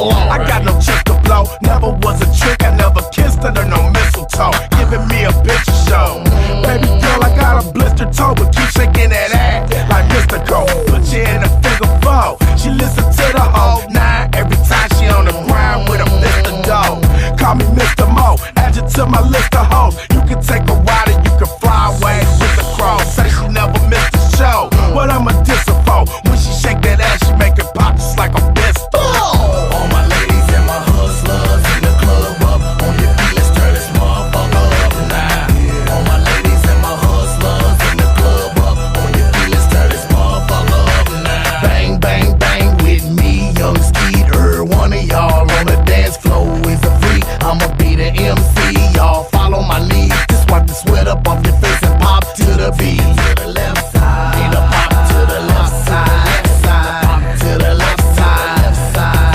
cologne. I got no chips to blow, never was a trick. I never kissed under no mistletoe. Giving me a picture show. Baby girl, I got a blister toe, but keep shaking that ass like Mr. Cole. Put you in a figure four. She listen to the whole nine every time she on the ground with a Mr. Doe. Call me Mr. Mo, add you to my list of hoes. You can take a ride and you can fly away with the crow. Say she never missed a show, but I'm a disappoint. When she shake that ass, she make it pop just like a pistol. All my ladies and my hustlers in the club up on your feet, let's turn this motherfucker up now. All my ladies and my hustlers in the club up on your feet, let's turn this motherfucker up now. Bang, bang, bang with me, young Skeeter. One of y'all on the dance floor is a freak. I'ma be the MC, y'all follow my lead. Just wipe the sweat up off your face and pop to the beat. To the left side, need a pop to the left side. Left side, pop to the left side. Left side,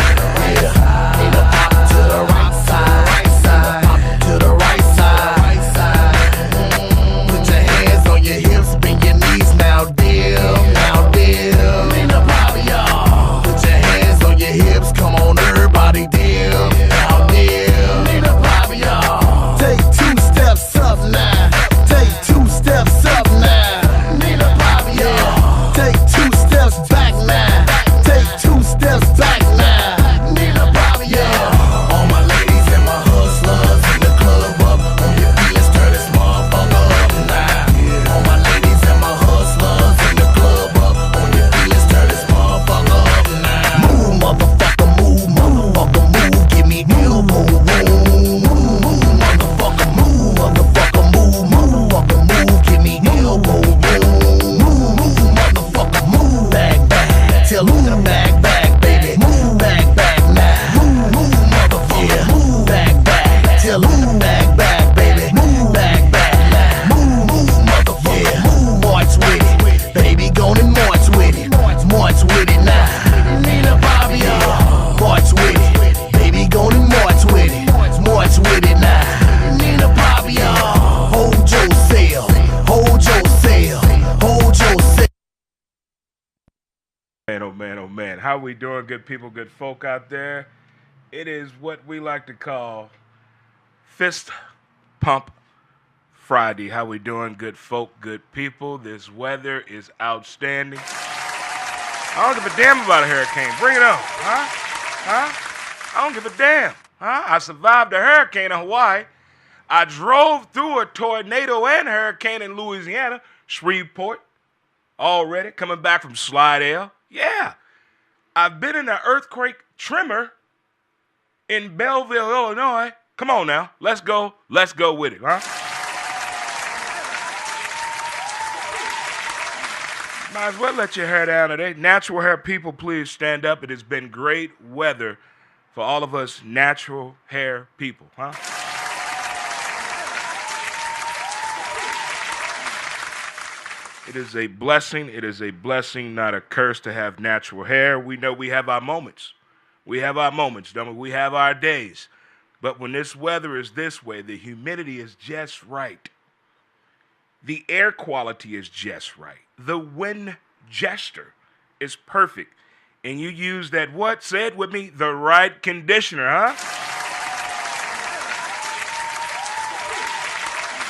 yeah. Need a pop to the right side. Right side, pop to the right side. Right side. Put your hands on your hips, bend your knees now, dear. Now, dear. Need a pop, y'all. Put your hands on your hips, come on, everybody, dear. Now, dear. Need a pop, y'all. Take 2 steps up now. Take 2 steps up now. Need a pop, y'all. Take 2 steps back now. Take 2 steps back now. Need a pop, y'all. All my ladies and my hustlers in the club up on your feet, let's turn this motherfucker up now. All my ladies and my hustlers in the club up on your feet, let's turn this motherfucker up now. Move, motherfucker, move, motherfucker, move. Give me new move, move, motherfucker, move, motherfucker, move, motherfucker, move. Give me new move, move, motherfucker, move. Back, back, tell them to back, back, baby. Move, back, back now. Move, motherfucker, move. Back, back, tell them to back, back, baby. Move, back, back now. Move, motherfucker, move. March with it, baby, gonna march with it. March with it now. Need a Bobby, march with it, baby, gonna march with it. March with it now. Need a Bobby, hold yourself, hold yourself, hold yourself. Man, oh man, oh man. How we doing, good people, good folk out there? It is what we like to call Fist Pump Friday. How we doing, good folk, good people? This weather is outstanding. I don't give a damn about a hurricane. Bring it on, huh? I don't give a damn, huh? I survived a hurricane in Hawaii. I drove through a tornado and hurricane in Louisiana, Shreveport, already, coming back from Slidell. Yeah. I've been in an earthquake tremor in Belleville, Illinois. Come on now. Let's go with it, huh? Might as well let your hair down today. Natural hair people, please stand up. It has been great weather for all of us natural hair people, huh? It is a blessing. It is a blessing, not a curse, to have natural hair. We know we have our moments. We have our moments, don't we? We have our days. But when this weather is this way, the humidity is just right. The air quality is just right. The wind gesture is perfect. And you use that what? Say it with me, the right conditioner, huh?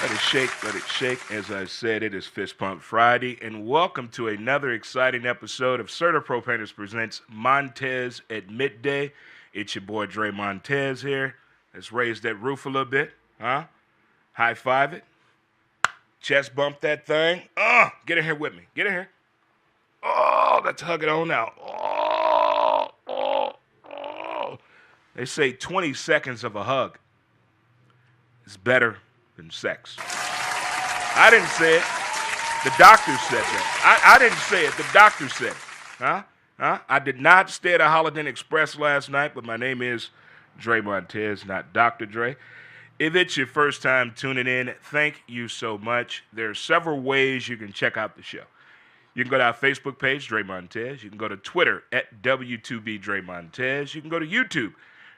Let it shake, let it shake. As I said, it is Fist Pump Friday, and welcome to another exciting episode of Certapro Painters Presents Montes at Midday. It's your boy Dre Montes here. Let's raise that roof a little bit, huh? High five it. Chest bump that thing. Get in here with me. Get in here. Oh, let's hug it on out. Oh. They say 20 seconds of a hug is better than sex. I didn't say it. The doctor said that. I didn't say it. The doctor said it. Huh? I did not stay at a Holiday Inn Express last night, but my name is Dre Montes, not Dr. Dre. If it's your first time tuning in, thank you so much. There are several ways you can check out the show. You can go to our Facebook page, Dre Montes. You can go to Twitter at W2B Dre Montes. You can go to YouTube,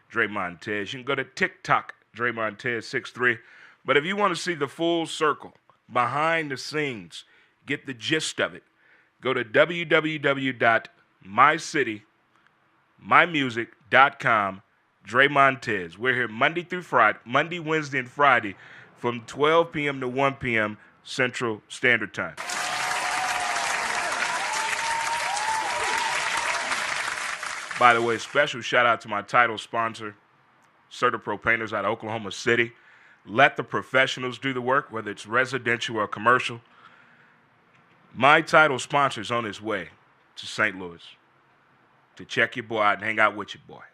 Dre Montes. You can go to TikTok, Dre Montes 63. But if you want to see the full circle, behind the scenes, get the gist of it, go to www.mycity, mymusic.com, Dre Montes. We're here Monday, Wednesday, and Friday from 12 p.m. to 1 p.m. Central Standard Time. By the way, special shout out to my title sponsor, CertaPro Painters out of Oklahoma City. Let the professionals do the work, whether it's residential or commercial. My title sponsor is on his way to St. Louis to check your boy out and hang out with your boy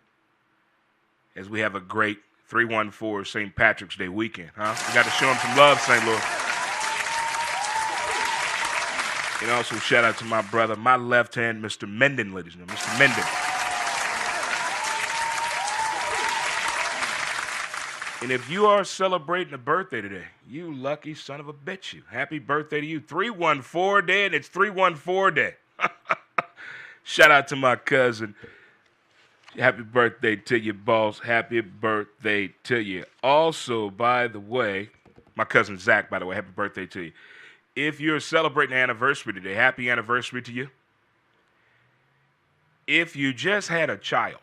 as we have a great 314 St. Patrick's Day weekend, huh? We got to show him some love, St. Louis. And also shout out to my brother, my left hand, Mr. Menden, ladies and gentlemen, Mr. Menden. And if you are celebrating a birthday today, you lucky son of a bitch, you. Happy birthday to you. 314 Day, and it's 314 Day. Shout out to my cousin. Happy birthday to you, boss. Happy birthday to you. Also, by the way, my cousin Zach, by the way, happy birthday to you. If you're celebrating an anniversary today, happy anniversary to you. If you just had a child,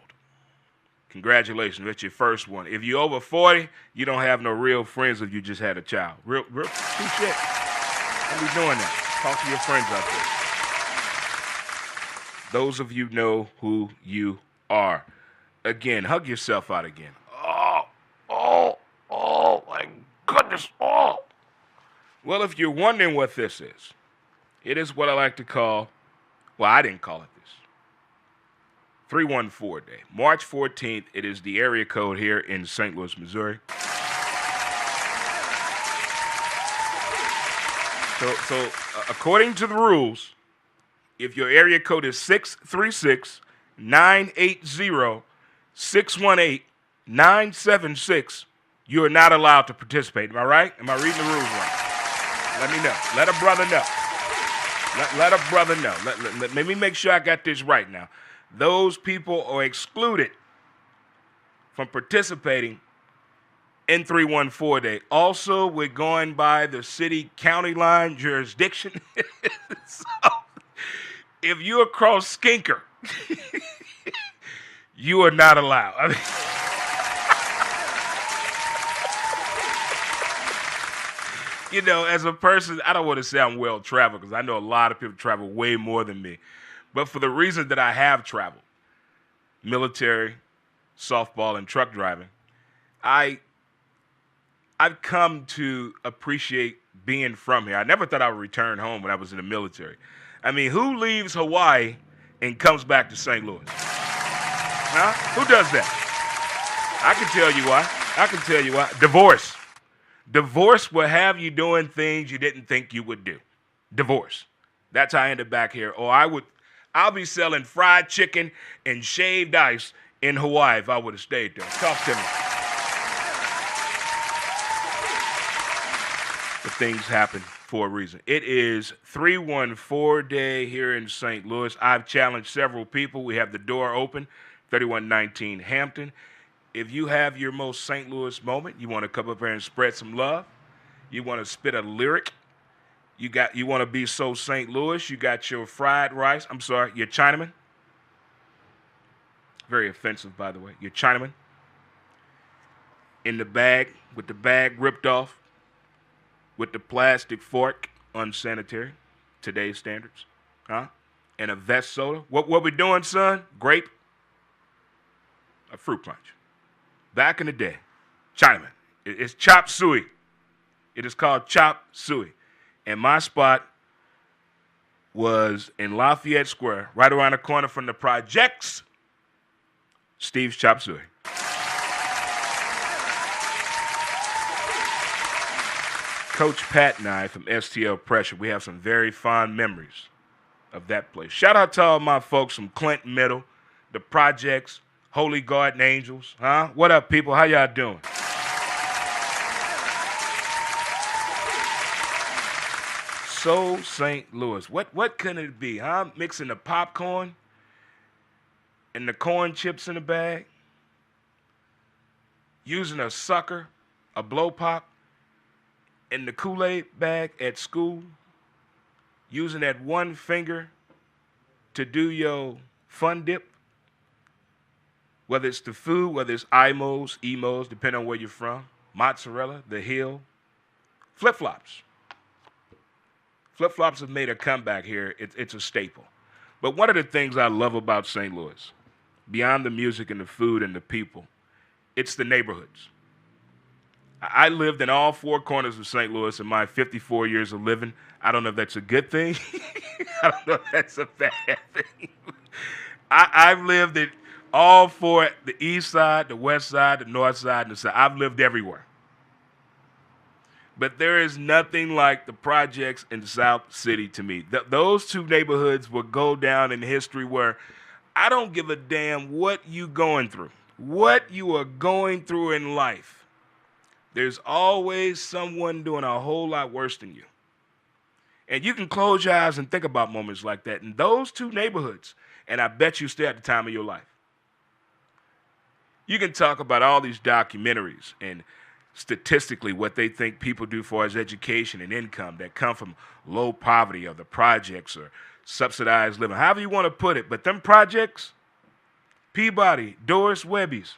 congratulations, that's your first one. If you're over 40, you don't have no real friends if you just had a child. Real true shit. Don't be doing that. Talk to your friends out there. Those of you know who you are. Again, hug yourself out again. Oh, my goodness. Oh. Well, if you're wondering what this is, it is what I like to call, well, I didn't call it this. 314 Day. March 14th, it is the area code here in St. Louis, Missouri. So according to the rules, if your area code is 636-980-618-976, you are not allowed to participate. Am I right? Am I reading the rules right? Let me know. Let a brother know. Let a brother know. Let me make sure I got this right now. Those people are excluded from participating in 314 Day. Also, we're going by the city-county line jurisdiction. So, if you're across Skinker, you are not allowed. I mean, you know, as a person, I don't want to say I'm well-traveled because I know a lot of people travel way more than me. But for the reason that I have traveled, military, softball, and truck driving, I've come to appreciate being from here. I never thought I would return home when I was in the military. I mean, who leaves Hawaii and comes back to St. Louis? Huh? Who does that? I can tell you why. Divorce. Divorce will have you doing things you didn't think you would do. Divorce. That's how I ended back here. Or I'll be selling fried chicken and shaved ice in Hawaii if I would have stayed there. Talk to me. But things happen for a reason. It is 314 Day here in St. Louis. I've challenged several people. We have the door open, 3119 Hampton. If you have your most St. Louis moment, you want to come up here and spread some love, you want to spit a lyric, you want to be so St. Louis, you got your fried rice, your Chinaman. Very offensive, by the way. Your Chinaman. In the bag, with the bag ripped off, with the plastic fork, unsanitary, today's standards. Huh? And a vest soda. What we doing, son? Grape. A fruit punch. Back in the day, Chinaman. It's chop suey. It is called chop suey. And my spot was in Lafayette Square, right around the corner from the projects, Steve's Chop Suey. Coach Pat and I from STL Pressure, we have some very fond memories of that place. Shout out to all my folks from Clinton Middle, the projects, Holy Garden Angels. Huh? What up, people? How y'all doing? So St. Louis. What can it be, huh? Mixing the popcorn and the corn chips in the bag, using a sucker, a blow pop, in the Kool-Aid bag at school, using that one finger to do your fun dip, Whether it's the food, whether it's emos, depending on where you're from, mozzarella, the hill, flip-flops. Flip-flops have made a comeback here. It's a staple. But one of the things I love about St. Louis, beyond the music and the food and the people, it's the neighborhoods. I lived in all four corners of St. Louis in my 54 years of living. I don't know if that's a good thing. I don't know if that's a bad thing. I've lived in all four, the east side, the west side, the north side, and the south. I've lived everywhere. But there is nothing like the projects in South City to me. Those two neighborhoods will go down in history where I don't give a damn what you going through, what you are going through in life. There's always someone doing a whole lot worse than you. And you can close your eyes and think about moments like that in those two neighborhoods, and I bet you stay at the time of your life. You can talk about all these documentaries and statistically what they think people do for as education and income that come from low poverty or the projects or subsidized living, however you want to put it. But them projects, Peabody, Doris Webby's,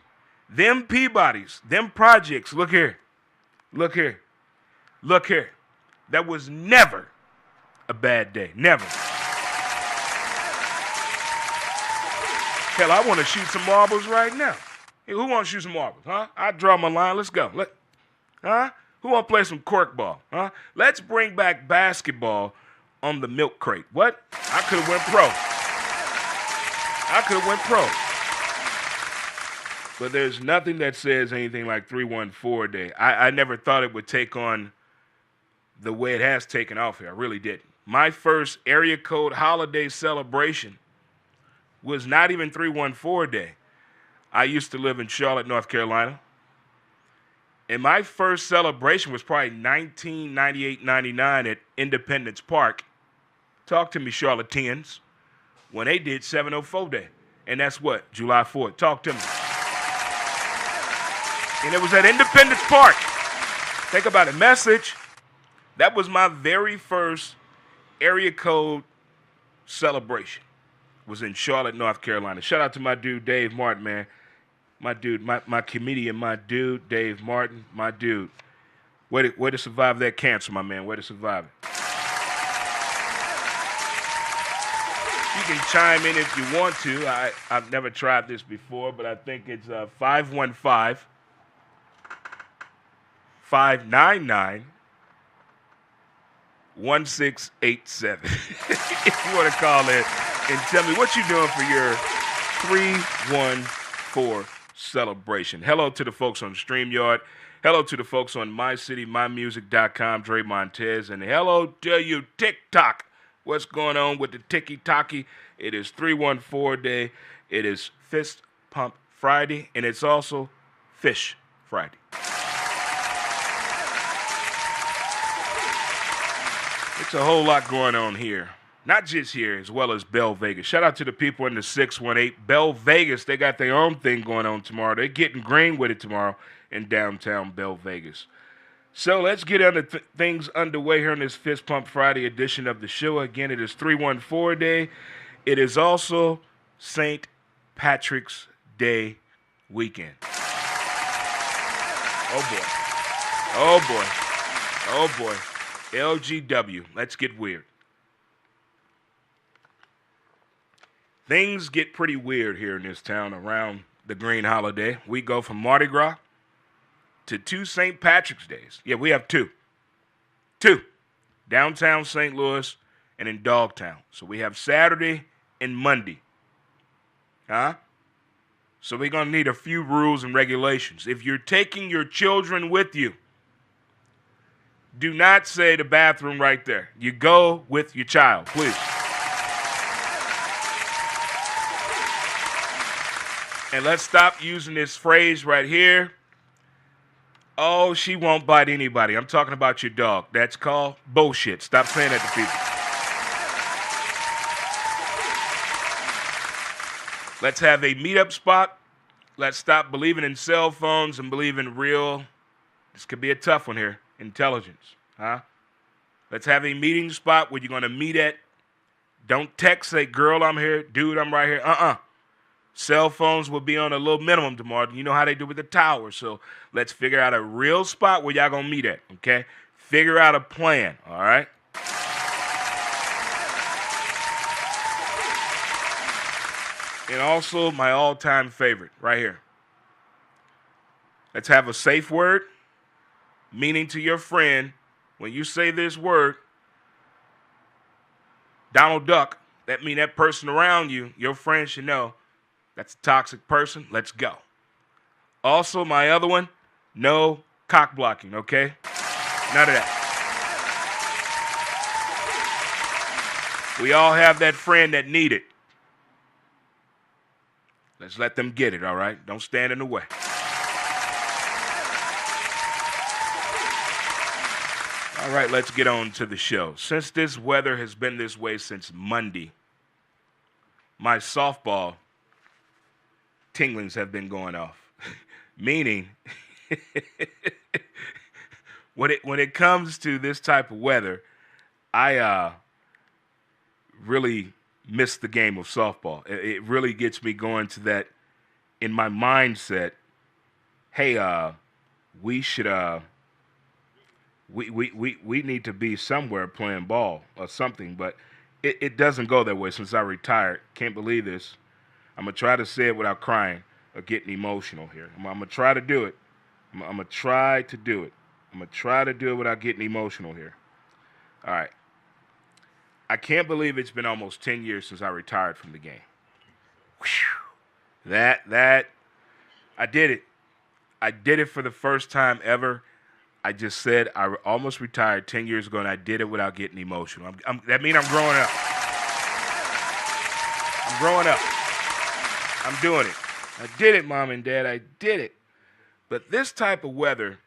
them Peabodys, them projects, look here, look here, look here. That was never a bad day, never. Hell, I want to shoot some marbles right now. Hey, who wants to shoot some marbles, huh? I draw my line, let's go. Huh? Who want to play some corkball, huh? Let's bring back basketball on the milk crate. What? I could have went pro. But there's nothing that says anything like 314 Day. I never thought it would take on the way it has taken off here. I really didn't. My first area code holiday celebration was not even 314 Day. I used to live in Charlotte, North Carolina. And my first celebration was probably 1998-99 at Independence Park. Talk to me, Charlotteans, when they did 704 Day. And that's what? July 4th. Talk to me. And it was at Independence Park. Think about it. Message. That was my very first area code celebration. Was in Charlotte, North Carolina. Shout out to my dude, Dave Martin, man. My dude, my comedian, my dude, Dave Martin, my dude. Way to survive that cancer, my man. Way to survive it. You can chime in if you want to. I've never tried this before, but I think it's 515-599-1687. If you want to call in and tell me what you're doing for your 314 celebration. Hello to the folks on StreamYard. Hello to the folks on mycitymymusic.com, Dre Montes. And hello to you, TikTok. What's going on with the ticky-tocky? It is 314 Day. It is Fist Pump Friday. And it's also Fish Friday. It's a whole lot going on here. Not just here, as well as Bell Vegas. Shout out to the people in the 618. Bell Vegas, they got their own thing going on tomorrow. They're getting green with it tomorrow in downtown Bell Vegas. So let's get things underway here on this Fist Pump Friday edition of the show. Again, it is 314 Day. It is also St. Patrick's Day weekend. Oh, boy. Oh, boy. Oh, boy. LGW. Let's get weird. Things get pretty weird here in this town around the green holiday. We go from Mardi Gras to 2 St. Patrick's Days. Yeah, we have 2. 2. Downtown St. Louis and in Dogtown. So we have Saturday and Monday. Huh? So we're going to need a few rules and regulations. If you're taking your children with you, do not say the bathroom right there. You go with your child, please. And let's stop using this phrase right here. Oh, she won't bite anybody. I'm talking about your dog. That's called bullshit. Stop saying that to people. Let's have a meetup spot. Let's stop believing in cell phones and believe in real, this could be a tough one here, intelligence. Huh? Let's have a meeting spot where you're going to meet at. Don't text, say, girl, I'm here. Dude, I'm right here. Cell phones will be on a little minimum tomorrow. You know how they do with the tower. So let's figure out a real spot where y'all going to meet at, okay? Figure out a plan, all right? And also my all-time favorite right here. Let's have a safe word, meaning to your friend, when you say this word, Donald Duck, that means that person around you, your friend should know that's a toxic person. Let's go. Also, my other one, no cock blocking, okay? None of that. We all have that friend that need it. Let's let them get it, all right? Don't stand in the way. All right, let's get on to the show. Since this weather has been this way since Monday, my softball tinglings have been going off. Meaning, when it comes to this type of weather, I really miss the game of softball. It really gets me going to that in my mindset. Hey, we should we need to be somewhere playing ball or something, but it doesn't go that way since I retired. Can't believe this. I'm going to try to say it without crying or getting emotional here. I'm going to try to do it. I'm going to try to do it. I'm going to try to do it without getting emotional here. All right. I can't believe it's been almost 10 years since I retired from the game. Whew. That, I did it. I did it for the first time ever. I just said I almost retired 10 years ago, and I did it without getting emotional. That means I'm growing up. I'm growing up. I'm doing it. I did it, Mom and Dad. I did it. But this type of weather,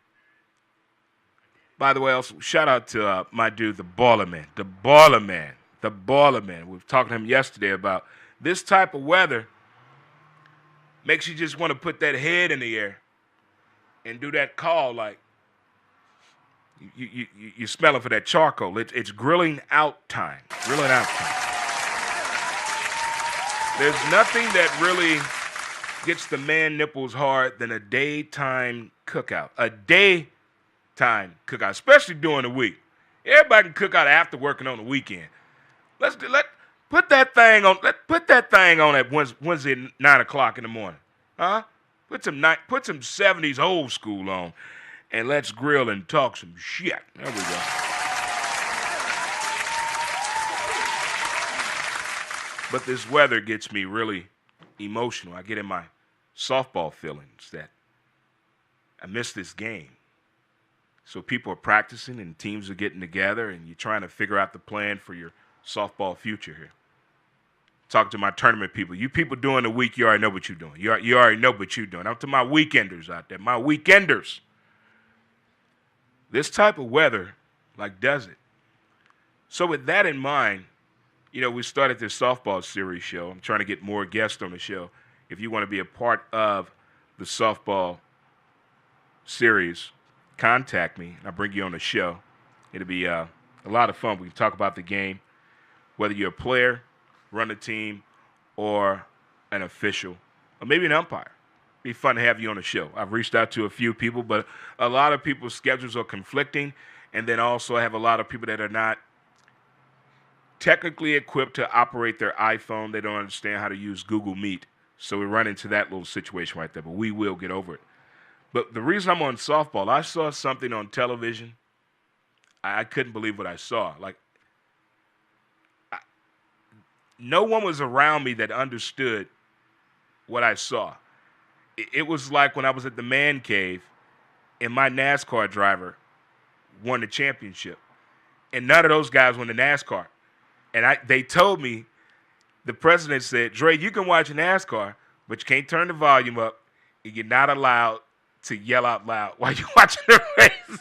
by the way, also shout out to my dude, the Baller Man. The Baller Man. The Baller Man. We were talking to him yesterday about this type of weather makes you just want to put that head in the air and do that call like you're smelling for that charcoal. It's grilling out time. Grilling out time. There's nothing that really gets the man nipples hard than a daytime cookout. A daytime cookout, especially during the week. Everybody can cook out after working on the weekend. Let put that thing on. Put that thing on at Wednesday at 9 o'clock in the morning, huh? Put some 70s old school on, and let's grill and talk some shit. There we go. But this weather gets me really emotional. I get in my softball feelings that I miss this game. So people are practicing and teams are getting together and you're trying to figure out the plan for your softball future here. Talk to my tournament people. You people during the week, you already know what you're doing. You already know what you're doing. I'm to my weekenders out there. My weekenders. This type of weather, does it. So with that in mind, we started this softball series show. I'm trying to get more guests on the show. If you want to be a part of the softball series, contact me, and I'll bring you on the show. It'll be a lot of fun. We can talk about the game, whether you're a player, run a team, or an official, or maybe an umpire. It'd be fun to have you on the show. I've reached out to a few people, but a lot of people's schedules are conflicting, and then also I have a lot of people that are not technically equipped to operate their iPhone. They don't understand how to use Google Meet, so we run into that little situation right there, but we will get over it. But the reason I'm on softball, I saw something on television. I couldn't believe what I saw. No one was around me that understood what I saw. It was like when I was at the man cave and my NASCAR driver won the championship. And none of those guys won the NASCAR. And they told me, the president said, Dre, you can watch NASCAR, but you can't turn the volume up, and you're not allowed to yell out loud while you're watching the race.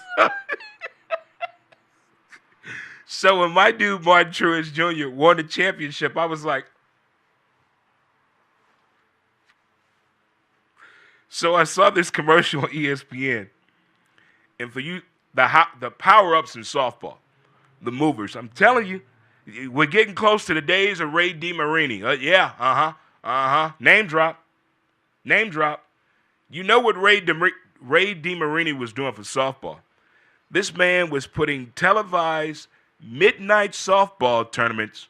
So when my dude Martin Truex Jr. won the championship, I was like, so I saw this commercial on ESPN, and for you, the power-ups in softball, the movers, I'm telling you, we're getting close to the days of Ray DeMarini. Name drop. Name drop. You know what Ray DeMarini was doing for softball? This man was putting televised midnight softball tournaments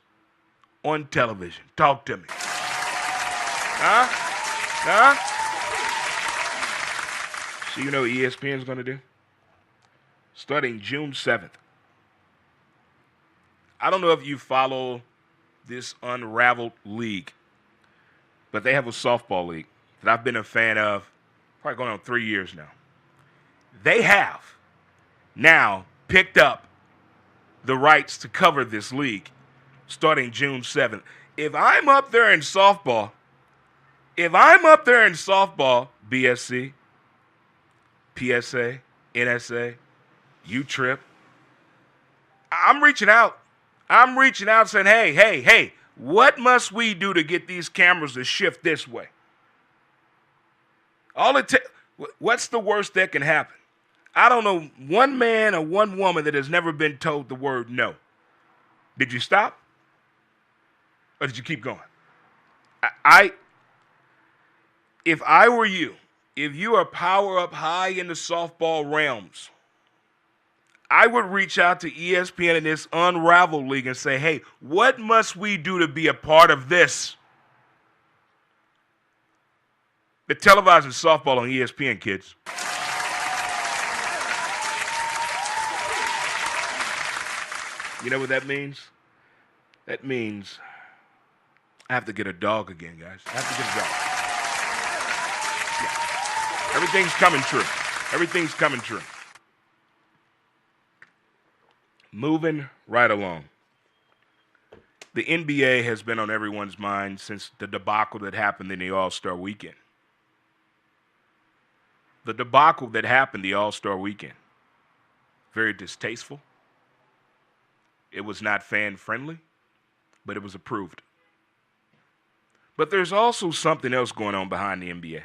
on television. Talk to me. Huh? So you know what ESPN is going to do? Starting June 7th. I don't know if you follow this unraveled league, but they have a softball league that I've been a fan of probably going on 3 years now. They have now picked up the rights to cover this league starting June 7th. If I'm up there in softball, BSC, PSA, NSA, U-Trip, I'm reaching out. Saying, hey, what must we do to get these cameras to shift this way? What's the worst that can happen? I don't know one man or one woman that has never been told the word no. Did you stop? Or did you keep going? If I were you, if you are power up high in the softball realms, I would reach out to ESPN in this unraveled league and say, hey, what must we do to be a part of this? The televising softball on ESPN, kids. You know what that means? That means I have to get a dog again, guys. I have to get a dog. Yeah. Everything's coming true. Everything's coming true. Moving right along. The NBA has been on everyone's mind since the debacle that happened in the All-Star weekend. The debacle that happened the All-Star weekend. Very distasteful. It was not fan-friendly, but it was approved. But there's also something else going on behind the NBA.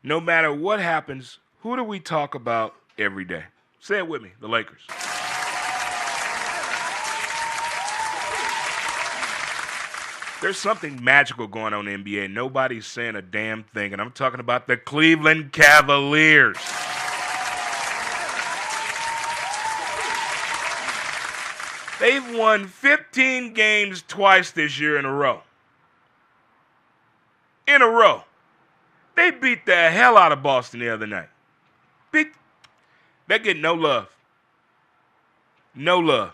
No matter what happens, who do we talk about every day? Say it with me, the Lakers. There's something magical going on in the NBA. Nobody's saying a damn thing, and I'm talking about the Cleveland Cavaliers. They've won 15 games twice this year in a row. They beat the hell out of Boston the other night. They get no love. No love.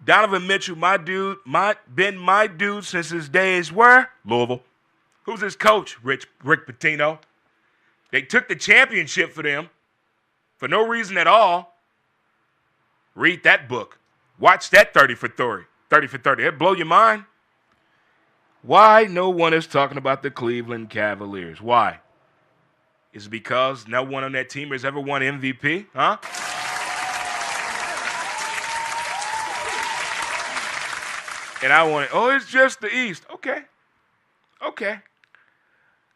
Donovan Mitchell, my dude, been my dude since his days where? Louisville. Who's his coach? Rick Pitino. They took the championship for them for no reason at all. Read that book. Watch that 30 for 30. It'll blow your mind. Why no one is talking about the Cleveland Cavaliers? Why? Is it because no one on that team has ever won MVP? Huh? And I want it, it's just the East. Okay.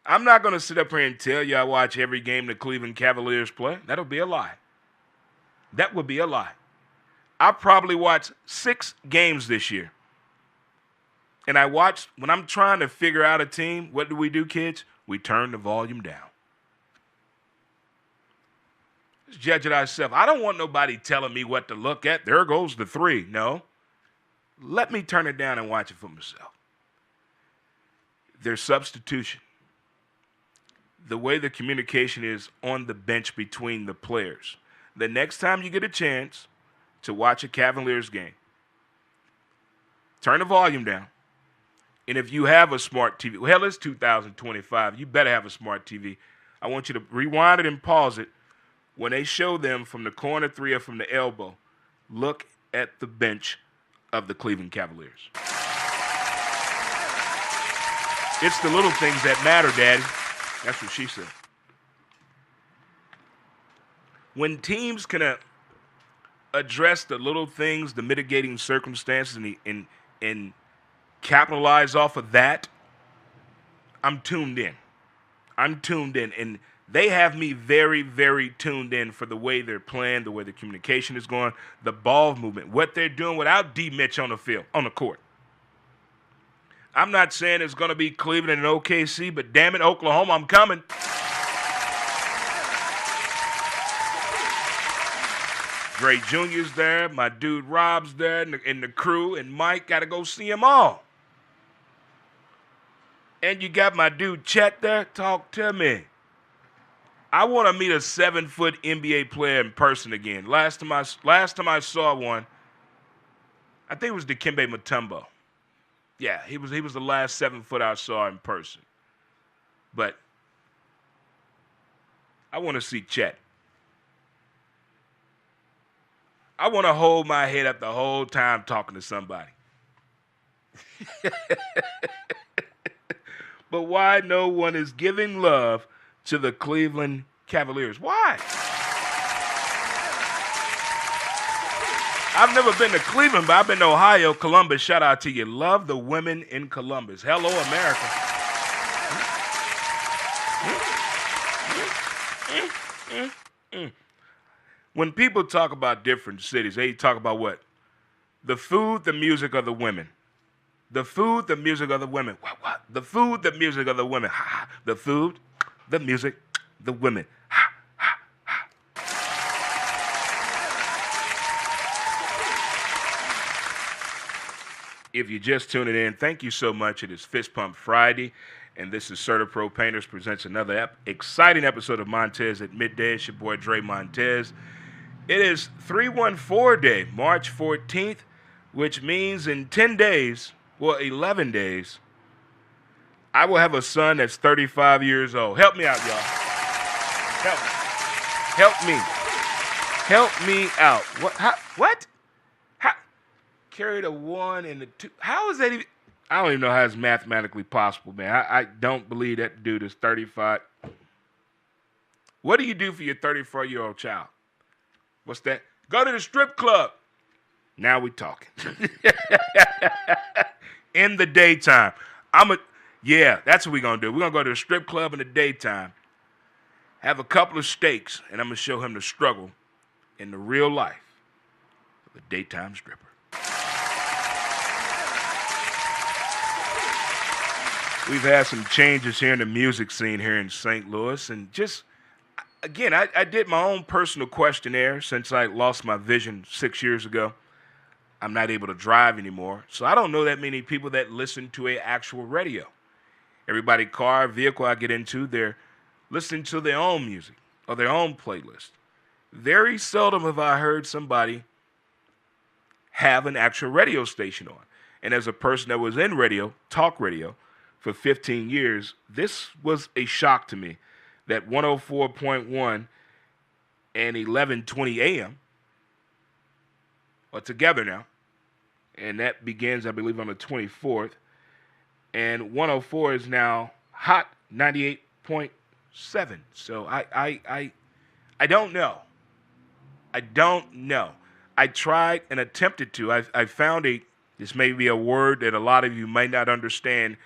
I'm not going to sit up here and tell you I watch every game the Cleveland Cavaliers play. That'll be a lie. That would be a lie. I probably watched 6 games this year. And when I'm trying to figure out a team, what do we do, kids? We turn the volume down. Let's judge it ourselves. I don't want nobody telling me what to look at. There goes the 3. No. Let me turn it down and watch it for myself. There's substitution. The way the communication is on the bench between the players. The next time you get a chance to watch a Cavaliers game, turn the volume down. And if you have a smart TV, hell, it's 2025. You better have a smart TV. I want you to rewind it and pause it. When they show them from the corner 3 or from the elbow, look at the bench of the Cleveland Cavaliers. It's the little things that matter, Daddy. That's what she said. When teams can address the little things, the mitigating circumstances, and capitalize off of that, I'm tuned in. And they have me very, very tuned in for the way they're playing, the way the communication is going, the ball movement, what they're doing without D. Mitch on the field, on the court. I'm not saying it's going to be Cleveland and OKC, but damn it, Oklahoma, I'm coming. Dre Jr.'s there, my dude Rob's there, and the crew, and Mike got to go see them all. And you got my dude Chet there. Talk to me. I want to meet a 7-foot NBA player in person again. Last time I saw one, I think it was Dikembe Mutombo. Yeah, he was the last 7-foot I saw in person. But I want to see Chet. I want to hold my head up the whole time talking to somebody. But why no one is giving love to the Cleveland Cavaliers? Why? I've never been to Cleveland, but I've been to Ohio, Columbus. Shout out to you. Love the women in Columbus. Hello, America. When people talk about different cities, they talk about what? The food, the music, or the women. The food, the music, or the women. What? The food, the music, or the women. Ha. The food, the music, the women. Ha. If you're just tuning in, thank you so much. It is Fist Pump Friday, and this is CertaPro Painters presents another exciting episode of Montez at Midday. It's your boy Dre Montes. It is 314 Day, March 14th, which means in 10 days, well, 11 days, I will have a son that's 35 years old. Help me out, y'all. Help me. Help me out. What? Carry the 1 and the 2. How is that even? I don't even know how it's mathematically possible, man. I don't believe that dude is 35. What do you do for your 34-year-old child? What's that? Go to the strip club. Now we talking. In the daytime. That's what we're going to do. We're going to go to the strip club in the daytime, have a couple of steaks, and I'm going to show him the struggle in the real life of a daytime stripper. We've had some changes here in the music scene here in St. Louis, and just, again, I did my own personal questionnaire since I lost my vision 6 years ago. I'm not able to drive anymore, so I don't know that many people that listen to an actual radio. Everybody, car, vehicle I get into, they're listening to their own music or their own playlist. Very seldom have I heard somebody have an actual radio station on. And as a person that was in radio, talk radio, for 15 years, this was a shock to me that 104.1 and 1120 AM are together now. And that begins, I believe, on the 24th. And 104 is now hot 98.7. So I don't know. I don't know. I tried and attempted to. I found this may be a word that a lot of you might not understand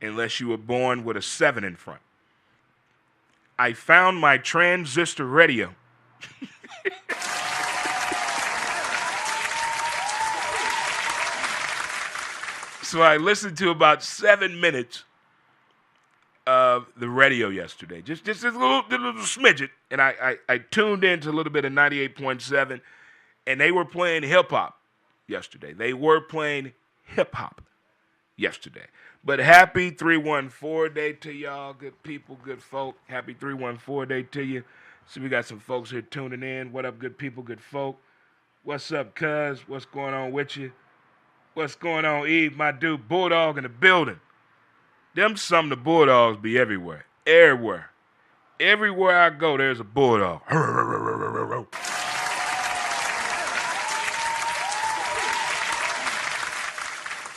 unless you were born with a 7 in front. I found my transistor radio. So I listened to about 7 minutes of the radio yesterday. Just a little smidget. And I tuned into a little bit of 98.7, and they were playing hip-hop yesterday. But happy 314 Day to y'all, good people, good folk. Happy 314 Day to you. So we got some folks here tuning in. What up, good people, good folk? What's up, cuz? What's going on with you? What's going on, Eve? My dude, Bulldog in the building. Some of the Bulldogs be everywhere. Everywhere. Everywhere I go, there's a Bulldog.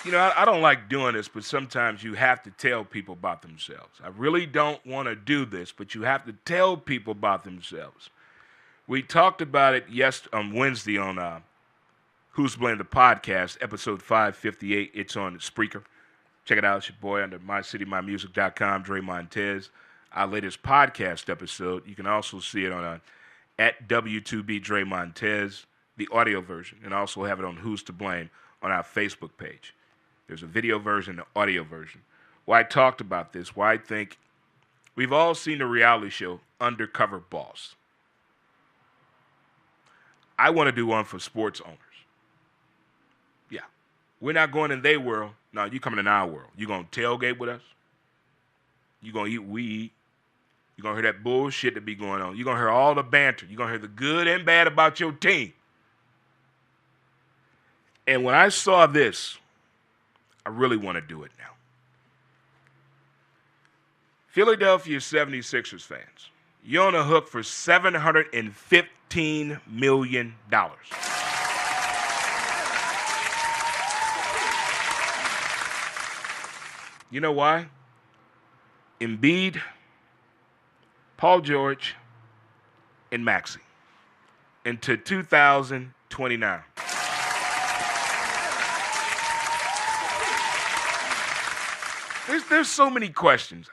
You know, I don't like doing this, but sometimes you have to tell people about themselves. I really don't want to do this, but you have to tell people about themselves. We talked about it on Wednesday on Who's to Blame the Podcast, episode 558. It's on Spreaker. Check it out. It's your boy under mycitymymusic.com, Dre Montes. Our latest podcast episode. You can also see it on at W2B Dre Montes, the audio version, and also have it on Who's to Blame on our Facebook page. There's a video version, an audio version, where I talked about this, where I think we've all seen the reality show Undercover Boss. I want to do one for sports owners. Yeah. We're not going in their world. No, you coming in our world. You going to tailgate with us. You going to eat what we eat. You're going to hear that bullshit that be going on. You're going to hear all the banter. You're going to hear the good and bad about your team. And when I saw this, I really want to do it now. Philadelphia 76ers fans, you're on the hook for $715 million. You know why? Embiid, Paul George, and Maxey into 2029. There's so many questions.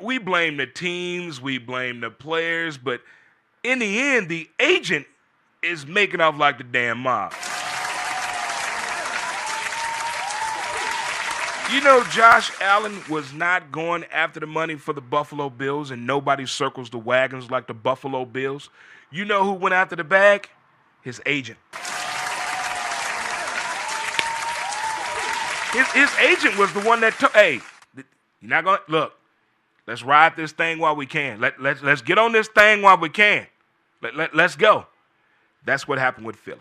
We blame the teams, we blame the players, but in the end, the agent is making off like the damn mob. You know, Josh Allen was not going after the money for the Buffalo Bills, and nobody circles the wagons like the Buffalo Bills. You know who went after the bag? His agent. His agent was the one that took, hey, you're not going to, look, let's ride this thing while we can. Let's get on this thing while we can. Let's go. That's what happened with Philly.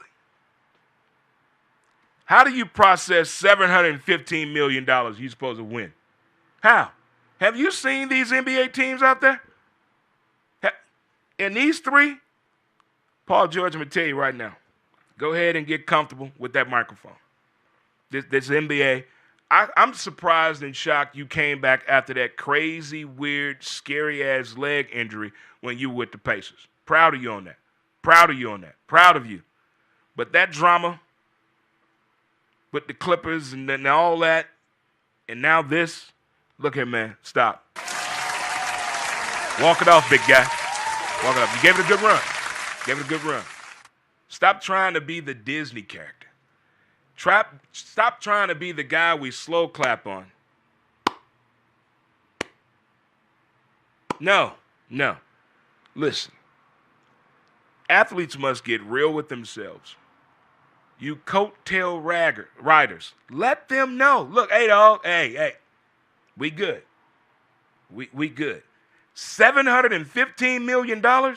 How do you process $715 million you're supposed to win? How? Have you seen these NBA teams out there? And these three, Paul George, I'm going to tell you right now, go ahead and get comfortable with that microphone. This NBA, I'm surprised and shocked you came back after that crazy, weird, scary-ass leg injury when you were with the Pacers. Proud of you on that. Proud of you on that. Proud of you. But that drama with the Clippers and then all that, and now this, look here, man, stop. Walk it off, big guy. Walk it off. You gave it a good run. Gave it a good run. Stop trying to be the Disney character. Stop trying to be the guy we slow clap on. No. Listen. Athletes must get real with themselves. You coattail riders, let them know. Look, hey, dog, hey, we good. We good. $715 million? I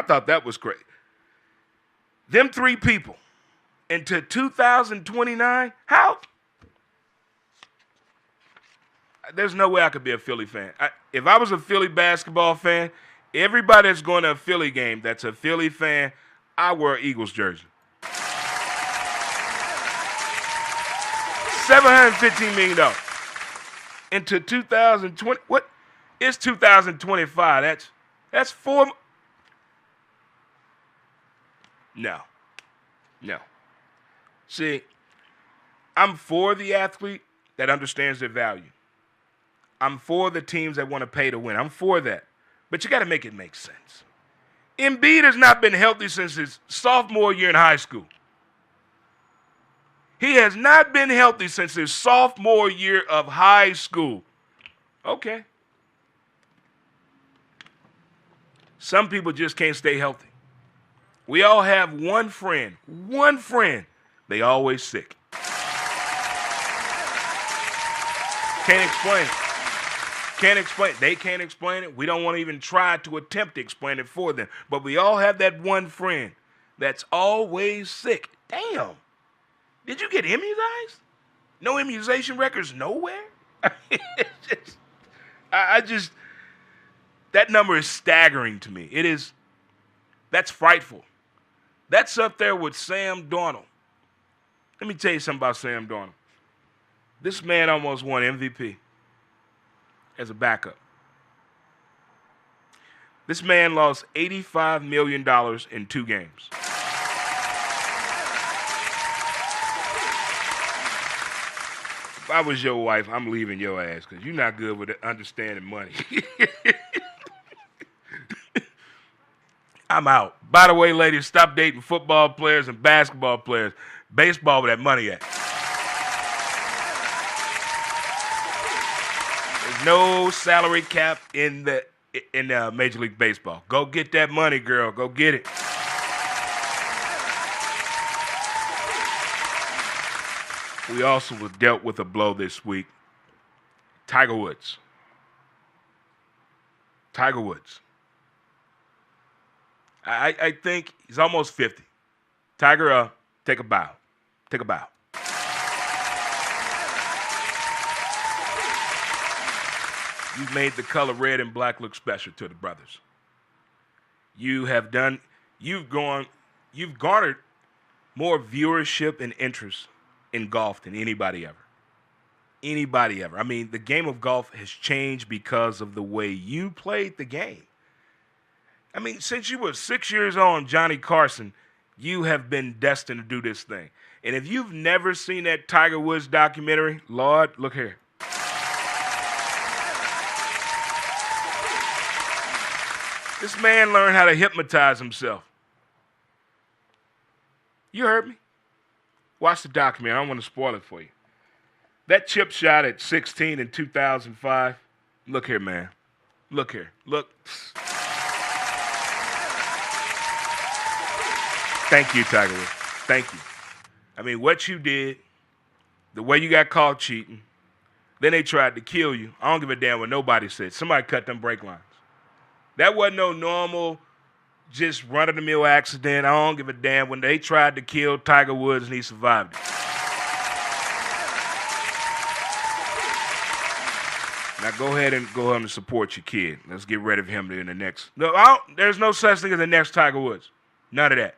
thought that was great. Them three people into 2029? How? There's no way I could be a Philly fan. If I was a Philly basketball fan, everybody that's going to a Philly game that's a Philly fan, I wear an Eagles jersey. $715 million into 2020. What? It's 2025. That's four. No. See, I'm for the athlete that understands their value. I'm for the teams that want to pay to win. I'm for that. But you got to make it make sense. Embiid has not been healthy since his sophomore year in high school. He has not been healthy since his sophomore year of high school. Okay. Some people just can't stay healthy. We all have one friend. They always sick. Can't explain it. They can't explain it. We don't want to even try to attempt to explain it for them. But we all have that one friend that's always sick. Damn. Did you get immunized? No immunization records nowhere? That number is staggering to me. That's frightful. That's up there with Sam Darnold. Let me tell you something about Sam Darnold. This man almost won MVP as a backup. This man lost $85 million in 2 games. If I was your wife, I'm leaving your ass because you're not good with understanding money. I'm out. Bye. By the way, ladies, stop dating football players and basketball players. Baseball where that money at. There's no salary cap in Major League Baseball. Go get that money, girl. Go get it. We also dealt with a blow this week. Tiger Woods. Tiger Woods. I think he's almost 50. Tiger, take a bow. Take a bow. You've made the color red and black look special to the brothers. You've garnered more viewership and interest in golf than anybody ever. Anybody ever. I mean, the game of golf has changed because of the way you played the game. I mean, since you were 6 years old, Johnny Carson, you have been destined to do this thing. And if you've never seen that Tiger Woods documentary, Lord, look here. This man learned how to hypnotize himself. You heard me? Watch the documentary. I don't want to spoil it for you. That chip shot at 16 in 2005. Look here, man. Look here. Look. Thank you, Tiger Woods. Thank you. I mean, what you did, the way you got caught cheating, then they tried to kill you. I don't give a damn what nobody said. Somebody cut them brake lines. That wasn't no normal, just run-of-the-mill accident. I don't give a damn when they tried to kill Tiger Woods and he survived it. Now go ahead and support your kid. Let's get rid of him in the next. No, there's no such thing as the next Tiger Woods. None of that.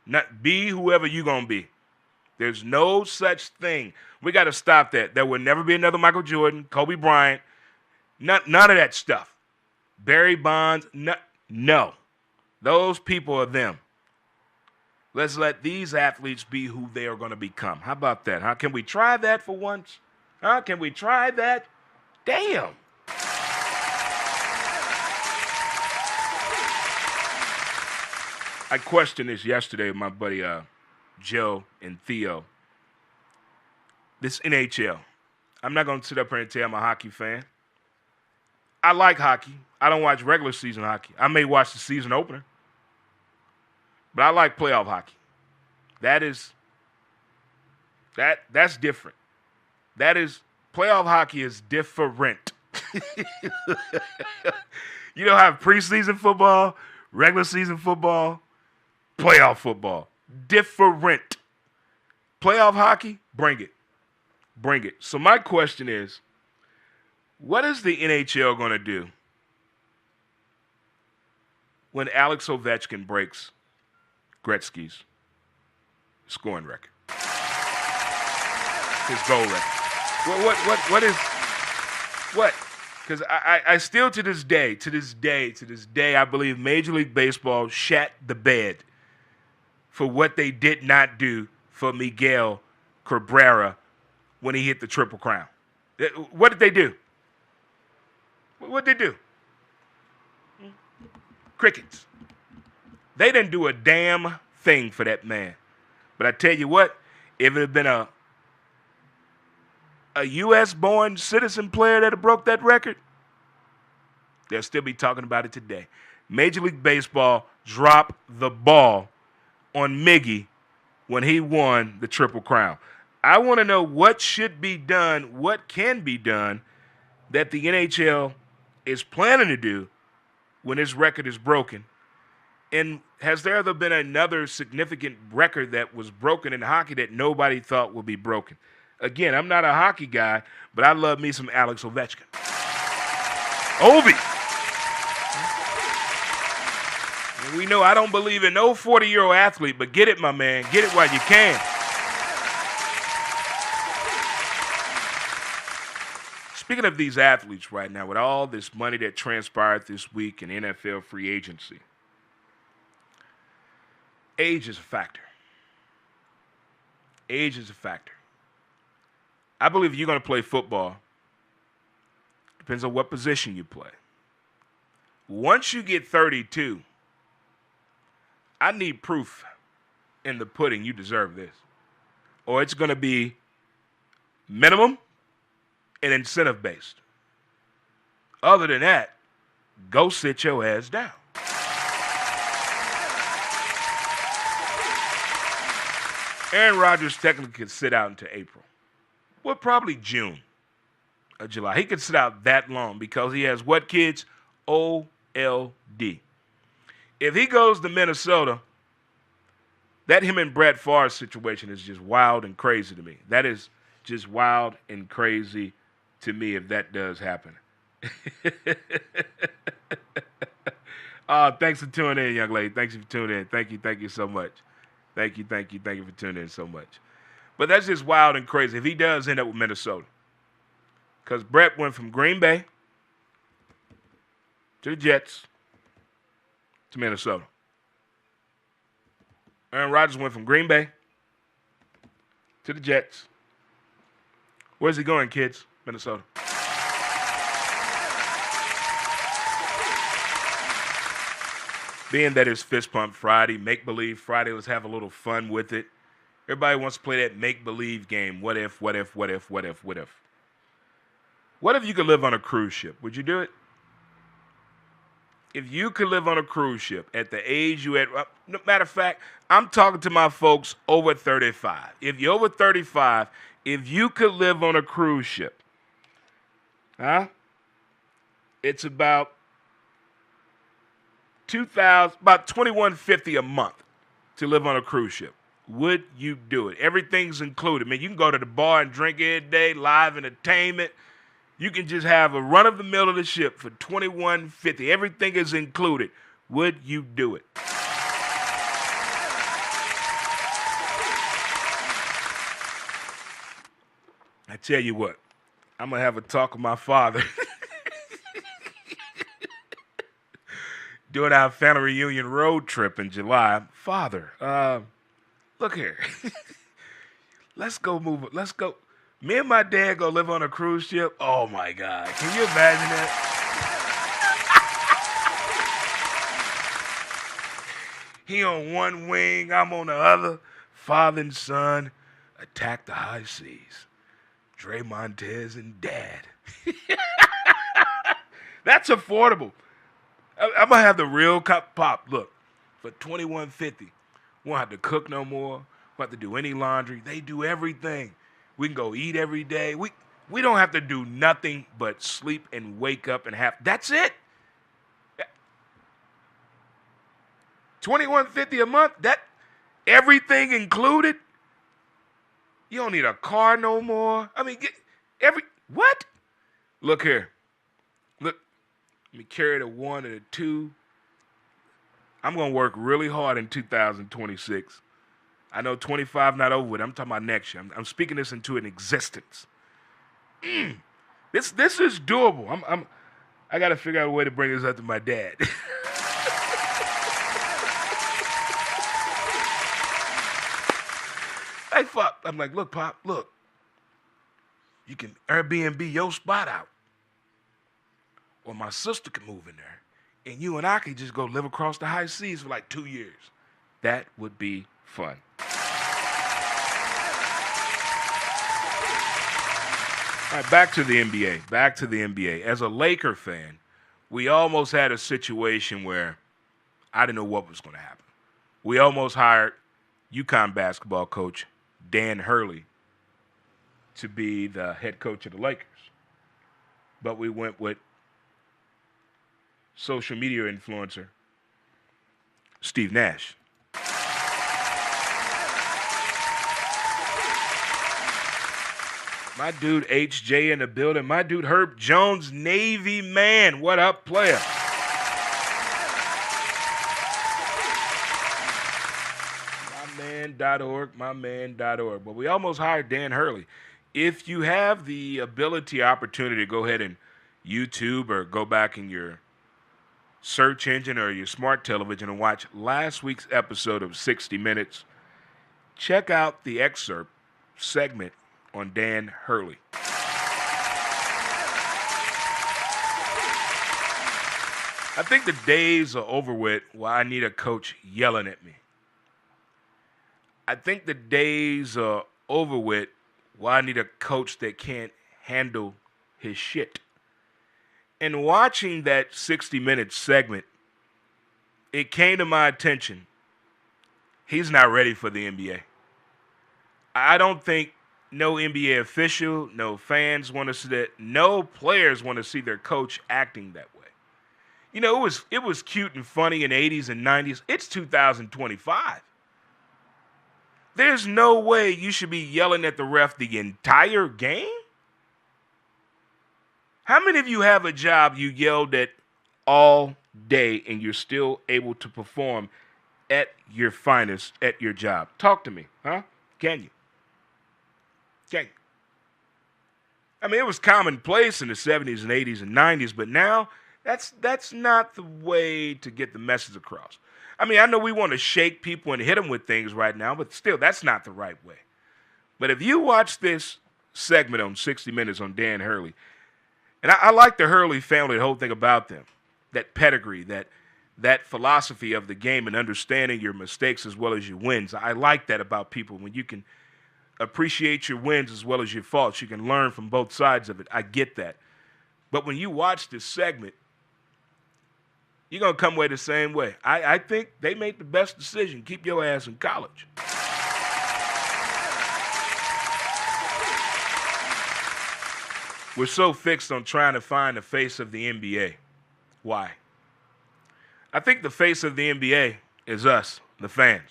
Not be whoever you gonna be. There's no such thing. We got to stop that. There will never be another Michael Jordan, Kobe Bryant. None of that stuff. Barry Bonds, no. Those people are them. Let's let these athletes be who they are going to become. How about that? Huh? Can we try that for once? Huh? Can we try that? Damn. I questioned this yesterday with my buddy Joe and Theo. This NHL. I'm not going to sit up here and tell I'm a hockey fan. I like hockey. I don't watch regular season hockey. I may watch the season opener. But I like playoff hockey. That's different. Playoff hockey is different. You don't have preseason football, regular season football, playoff football. Different. Playoff hockey, bring it. Bring it. So my question is, what is the NHL going to do when Alex Ovechkin breaks Gretzky's scoring record? His goal record. What? Because I still to this day, I believe Major League Baseball shat the bed for what they did not do for Miguel Cabrera when he hit the Triple Crown. What did they do? What did they do? Crickets. They didn't do a damn thing for that man. But I tell you what, if it had been a U.S.-born citizen player that had broke that record, they'll still be talking about it today. Major League Baseball dropped the ball on Miggy when he won the Triple Crown. I want to know what should be done, what can be done that the NHL is planning to do when his record is broken. And has there ever been another significant record that was broken in hockey that nobody thought would be broken? Again, I'm not a hockey guy, but I love me some Alex Ovechkin. Ovi. And we know I don't believe in no 40-year-old athlete, but get it, my man. Get it while you can. Speaking of these athletes right now, with all this money that transpired this week in NFL free agency, age is a factor. Age is a factor. I believe if you're going to play football, depends on what position you play. Once you get 32, I need proof in the pudding you deserve this. Or it's going to be minimum and incentive based. Other than that, go sit your ass down. Aaron Rodgers technically could sit out into April. Well, probably June or July. He could sit out that long because he has what, kids? OLD. If he goes to Minnesota, that him and Brett Favre situation is just wild and crazy to me. That is just wild and crazy to me if that does happen. Thanks for tuning in, young lady. Thanks for tuning in. Thank you so much. Thank you for tuning in so much. But that's just wild and crazy if he does end up with Minnesota. Because Brett went from Green Bay to the Jets to Minnesota. Aaron Rodgers went from Green Bay to the Jets. Where's he going, kids? Minnesota. Being that it's Fist Pump Friday, Make Believe Friday, let's have a little fun with it. Everybody wants to play that make believe game. What if? What if you could live on a cruise ship? Would you do it? If you could live on a cruise ship at the age you had, matter of fact, I'm talking to my folks over 35. If you're over 35, if you could live on a cruise ship, it's about $21.50 a month to live on a cruise ship. Would you do it? Everything's included. Man, you can go to the bar and drink every day, live entertainment. You can just have a run of the mill of the ship for $21.50. Everything is included. Would you do it? I tell you what, I'm going to have a talk with my father during our family reunion road trip in July. Father, look here. Let's go. Me and my dad go live on a cruise ship. Oh, my God. Can you imagine that? He on one wing, I'm on the other. Father and son attack the high seas. Dre Montes and Dad. That's affordable. I'm going to have the real pop. Look, for $21.50, we won't have to cook no more. We don't have to do any laundry. They do everything. We can go eat every day. We don't have to do nothing but sleep and wake up and have. That's it. $21.50 a month. That everything included. You don't need a car no more. I mean, what? Look here. Look. Let me carry the 1 and the 2. I'm gonna work really hard in 2026. I know 25 not over with. I'm talking about next year. I'm speaking this into an existence. This is doable. I got to figure out a way to bring this up to my dad. Hey, fuck. I'm like, look, Pop, look. You can Airbnb your spot out. Or my sister can move in there. And you and I can just go live across the high seas for like 2 years. That would be fun. All right, back to the NBA. As a Laker fan, we almost had a situation where I didn't know what was going to happen. We almost hired UConn basketball coach Dan Hurley to be the head coach of the Lakers. But we went with social media influencer Steve Nash. My dude HJ in the building. My dude Herb Jones, Navy man. What up, player? myman.org. But we almost hired Dan Hurley. If you have the opportunity to go ahead and YouTube or go back in your search engine or your smart television and watch last week's episode of 60 Minutes, check out the excerpt segment on Dan Hurley. All right, 60 I think the days are over with where I need a coach yelling at me. I think the days are over with where I need a coach that can't handle his shit. And watching that 60-minute segment, it came to my attention. He's not ready for the NBA. I don't think no NBA official, no fans want to see that, no players want to see their coach acting that way. You know, it was cute and funny in the 80s and 90s. It's 2025. There's no way you should be yelling at the ref the entire game. How many of you have a job you yelled at all day and you're still able to perform at your finest at your job? Talk to me, huh? Can you? Can you? I mean, it was commonplace in the 70s and 80s and 90s, but now that's not the way to get the message across. I mean, I know we want to shake people and hit them with things right now, but still, that's not the right way. But if you watch this segment on 60 Minutes on Dan Hurley, and I like the Hurley family, the whole thing about them, that pedigree, that philosophy of the game and understanding your mistakes as well as your wins. I like that about people. When you can appreciate your wins as well as your faults, you can learn from both sides of it. I get that. But when you watch this segment, you're going to come away the same way. I think they made the best decision. Keep your ass in college. We're so fixed on trying to find the face of the NBA. Why? I think the face of the NBA is us, the fans.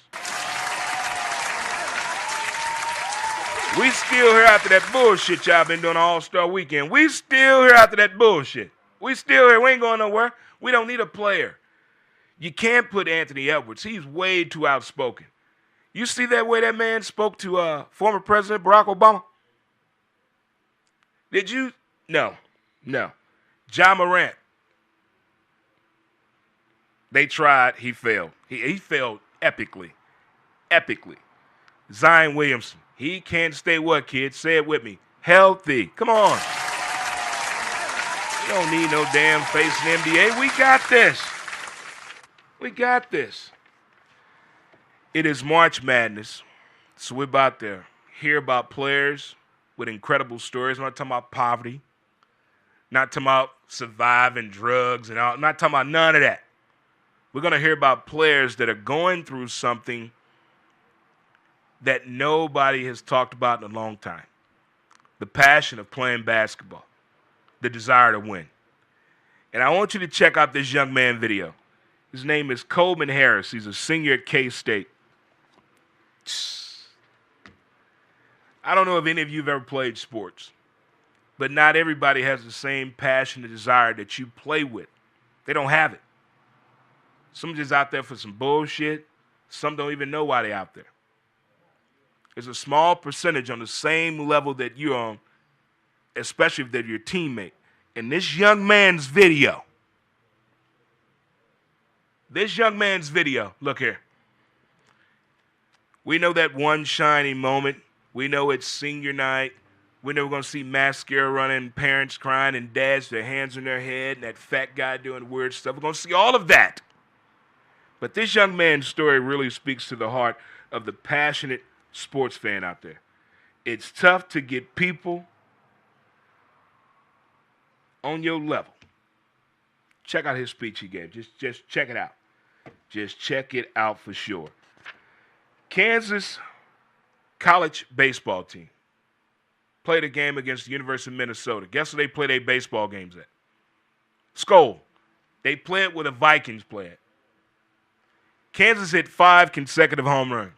We still here after that bullshit y'all been doing All-Star Weekend. We still here after that bullshit. We still here. We ain't going nowhere. We don't need a player. You can't put Anthony Edwards. He's way too outspoken. You see that way that man spoke to former President Barack Obama? Did you? No. John Morant. They tried. He failed. He failed epically. Zion Williamson. He can't stay what, kids? Say it with me. Healthy. Come on. We don't need no damn face in the NBA. We got this. It is March Madness, so we're about to hear about players with incredible stories. I'm not talking about poverty, not talking about surviving drugs and all. I'm not talking about none of that. We're going to hear about players that are going through something that nobody has talked about in a long time. The passion of playing basketball. The desire to win. And I want you to check out this young man video. His name is Coleman Harris. He's a senior at K-State. I don't know if any of you have ever played sports, but not everybody has the same passion and desire that you play with. They don't have it. Some just out there for some bullshit. Some don't even know why they're out there. There's a small percentage on the same level that you're on, especially if they're your teammate. In this young man's video, look here. We know that one shining moment. We know it's senior night. We know we're going to see mascara running, parents crying, and dads with their hands on their head, and that fat guy doing weird stuff. We're going to see all of that. But this young man's story really speaks to the heart of the passionate sports fan out there. It's tough to get people on your level. Check out his speech he gave. Just check it out. Just check it out for sure. Kansas college baseball team played a game against the University of Minnesota. Guess where they play their baseball games at? Skoll. They play it where the Vikings play it. Kansas hit 5 consecutive home runs.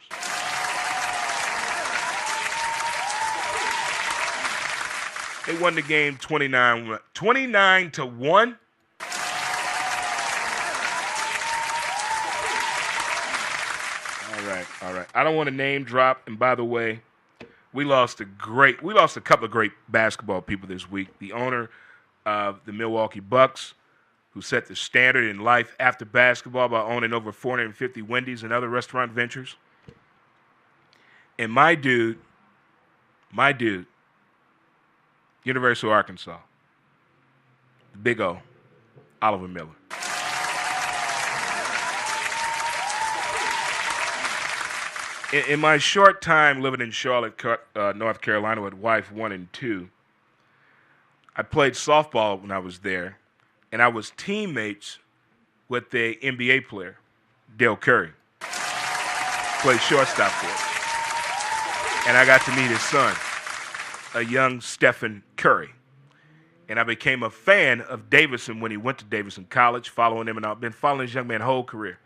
They won the game 29-1. All right. I don't want to name drop. And by the way, we lost a couple of great basketball people this week. The owner of the Milwaukee Bucks, who set the standard in life after basketball by owning over 450 Wendy's and other restaurant ventures. And my dude, University of Arkansas, the Big O, Oliver Miller. In my short time living in Charlotte, North Carolina with wife 1 and 2, I played softball when I was there, and I was teammates with the NBA player, Dale Curry. Played shortstop for us. And I got to meet his son, a young Stephen Curry. And I became a fan of Davidson when he went to Davidson College, following him, and I've been following this young man's whole career.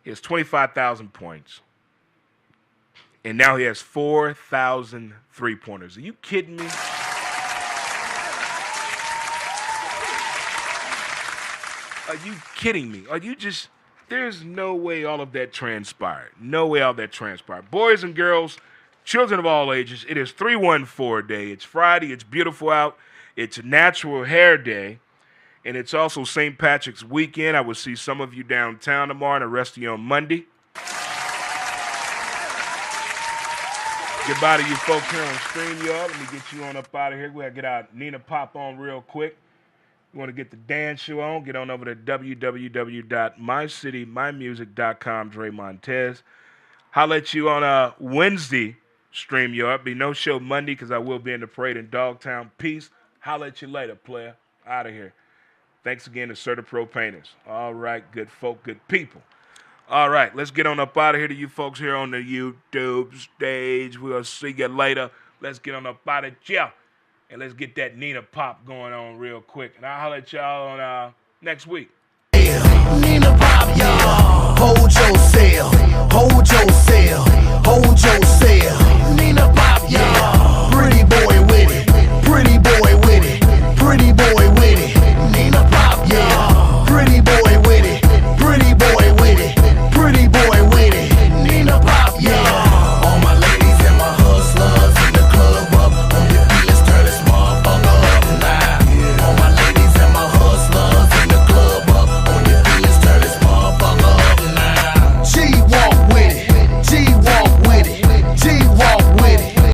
He has 25,000 points. And now he has 4,000 three-pointers. Are you kidding me? Are you kidding me? Are you just... There's no way all of that transpired. No way all that transpired. Boys and girls, children of all ages, it is 314 day. It's Friday. It's beautiful out. It's Natural Hair Day. And it's also St. Patrick's weekend. I will see some of you downtown tomorrow and the rest of you on Monday. Goodbye to you folks here on StreamYard. Let me get you on up out of here. We'll get our Nina Pop on real quick. You want to get the dance show on, get on over to www.mycitymymusic.com, Dre Montes. Holla at you on Wednesday, StreamYard. Be no show Monday because I will be in the parade in Dogtown. Peace. Holla at you later, player. Out of here. Thanks again to Certapro Painters. All right, good folk, good people. All right, let's get on up out of here to you folks here on the YouTube stage. We'll see you later. Let's get on up out of here. And let's get that Nina Pop going on real quick. And I'll holler at y'all on next week. Nina Pop, y'all. Hold yourself. Hold yourself. Hold yourself. Nina Pop, y'all. Pretty boy with it. Pretty boy with it. Pretty